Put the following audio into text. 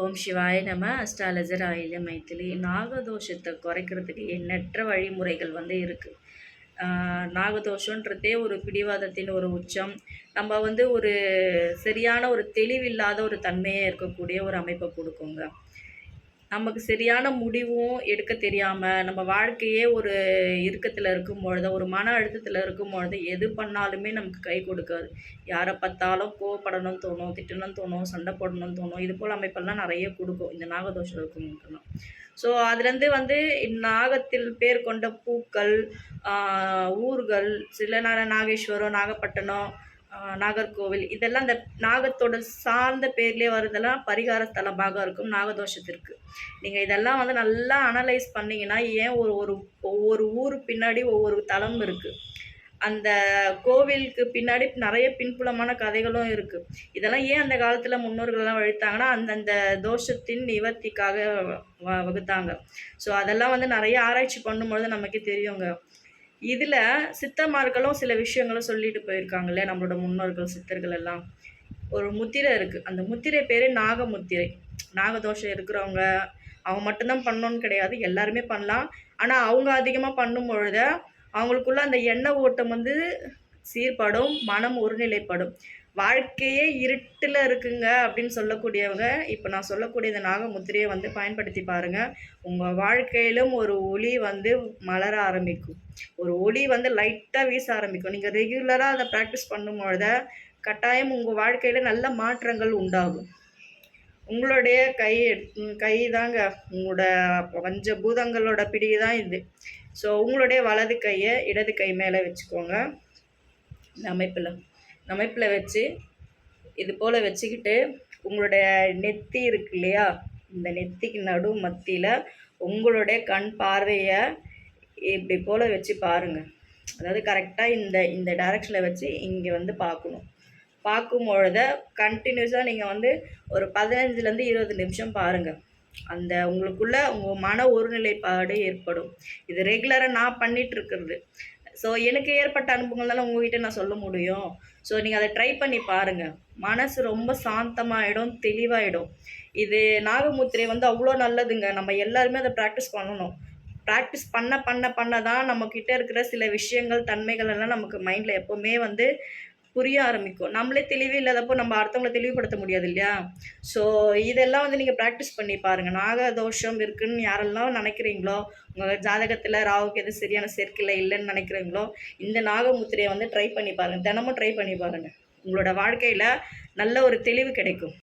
ஓம் சிவாய நம. அஸ்ட்ராலஜர் ஆயில்ய மைத்திலி. நாகதோஷத்தை குறைக்கிறதுக்கு எண்ணற்ற வழிமுறைகள் இருக்குது. நாகதோஷன்றதே ஒரு பிடிவாதத்தின் ஒரு உச்சம். நம்ம ஒரு சரியான ஒரு தெளிவில்லாத ஒரு தன்மையே இருக்கக்கூடிய ஒரு அமைப்பை கொடுக்குங்க. நமக்கு சரியான முடிவும் எடுக்க தெரியாமல் நம்ம வாழ்க்கையே ஒரு இறுக்கத்தில் இருக்கும் பொழுது, ஒரு மன அழுத்தத்தில் இருக்கும் பொழுது எது பண்ணாலுமே நமக்கு கை கொடுக்காது. யாரை பார்த்தாலும் கோவப்படணும்னு தோணும், திட்டணும்னு தோணும், சண்டை போடணும்னு தோணும். இது போல் அமைப்பெல்லாம் நிறைய கொடுக்கும் இந்த நாகதோஷம் இருக்கவங்களுக்குலாம். ஸோ அதுலேருந்து நாகத்தில் பேர் கொண்ட பூக்கள், ஊர்கள், சில நேரம் நாகேஸ்வரம், நாகப்பட்டினம், நாகர்கோவில், இதெல்லாம் இந்த நாகத்தோட சார்ந்த பேர்லேயே வருதெல்லாம் பரிகார ஸ்தலமாக இருக்கும் நாகதோஷத்திற்கு. நீங்கள் இதெல்லாம் நல்லா அனலைஸ் பண்ணிங்கன்னா ஏன் ஒவ்வொரு ஊர் பின்னாடி ஒவ்வொரு தலம் இருக்குது. அந்த கோவிலுக்கு பின்னாடி நிறைய பின்புலமான கதைகளும் இருக்குது. இதெல்லாம் ஏன் அந்த காலத்தில் முன்னோர்கள்லாம் வழித்தாங்கன்னா அந்தந்த தோஷத்தின் நிவர்த்திக்காக வகுத்தாங்க. ஸோ அதெல்லாம் நிறைய ஆராய்ச்சி பண்ணும்பொழுது நமக்கே தெரியுங்க. இதில் சித்தமார்களும் சில விஷயங்களும் சொல்லிட்டு போயிருக்காங்களே நம்மளோட முன்னோர்கள் சித்தர்கள் எல்லாம். ஒரு முத்திரை இருக்குது. அந்த முத்திரை பேர் நாகமுத்திரை. நாகதோஷம் இருக்கிறவங்க அவங்க மட்டும்தான் பண்ணணும்னு கிடையாது, எல்லாருமே பண்ணலாம். ஆனால் அவங்க அதிகமாக பண்ணும் பொழுது அவங்களுக்குள்ள அந்த எண்ணெய் ஓட்டம் சீர்படும், மனம் ஒருநிலைப்படும். வாழ்க்கையே இருட்டில் இருக்குங்க அப்படின்னு சொல்லக்கூடியவங்க இப்போ நான் சொல்லக்கூடிய இந்த நாகமுத்திரையை பயன்படுத்தி பாருங்கள். உங்கள் வாழ்க்கையிலும் ஒரு ஒளி மலர ஆரம்பிக்கும். ஒரு ஒளி லைட்டாக வீச ஆரம்பிக்கும். நீங்கள் ரெகுலராக அதை ப்ராக்டிஸ் பண்ணும்பொழுது கட்டாயம் உங்கள் வாழ்க்கையில் நல்ல மாற்றங்கள் உண்டாகும். உங்களுடைய கை தாங்க உங்களோட பஞ்சபூதங்களோட பிடி தான் இது. ஸோ உங்களுடைய வலது கையை இடது கை மேலே வச்சுக்கோங்க. இந்த அமைப்பில் வச்சு இது போல் வச்சுக்கிட்டு உங்களுடைய நெத்தி இருக்கு இல்லையா, இந்த நெத்திக்கு நடு மத்தியில் உங்களுடைய கண் பார்வையை இப்படி போல் வச்சு பாருங்கள். அதாவது கரெக்டாக இந்த டைரக்ஷனில் வச்சு இங்கே பார்க்கணும். பார்க்கும்பொழுது கண்டினியூஸாக நீங்கள் ஒரு 15லேருந்து 20 நிமிஷம் பாருங்கள். அந்த உங்களுக்குள்ள உங்கள் மன ஒருநிலைப்பாடு ஏற்படும். இது ரெகுலராக நான் பண்ணிகிட்ருக்கிறது. ஸோ எனக்கு ஏற்பட்ட அனுபவங்கள்னால உங்கள்கிட்ட நான் சொல்ல முடியும். ஸோ நீங்கள் அதை ட்ரை பண்ணி பாருங்கள். மனசு ரொம்ப சாந்தமாகிடும், தெளிவாகிடும். இது நாகமுத்திரை அவ்வளோ நல்லதுங்க. நம்ம எல்லாருமே அதை ப்ராக்டிஸ் பண்ணணும். ப்ராக்டிஸ் பண்ண தான் நம்மக்கிட்ட இருக்கிற சில விஷயங்கள், தன்மைகள் எல்லாம் நமக்கு மைண்டில் எப்போவுமே புரிய ஆரம்பிக்கும். நம்மளே தெளிவே இல்லாதப்போ நம்ம அடுத்தவங்களை தெளிவுபடுத்த முடியாது இல்லையா? ஸோ இதெல்லாம் நீங்கள் ப்ராக்டிஸ் பண்ணி பாருங்கள். நாகதோஷம் இருக்குதுன்னு யாரெல்லாம் நினைக்கிறீங்களோ, உங்கள் ஜாதகத்தில் ராகுக்கு எது சரியான சேர்க்கையில் இல்லைன்னு நினைக்கிறீங்களோ, இந்த நாகமுத்திரையை ட்ரை பண்ணி பாருங்கள். தினமும் ட்ரை பண்ணி பாருங்கள். உங்களோட வாழ்க்கையில் நல்ல ஒரு தெளிவு கிடைக்கும்.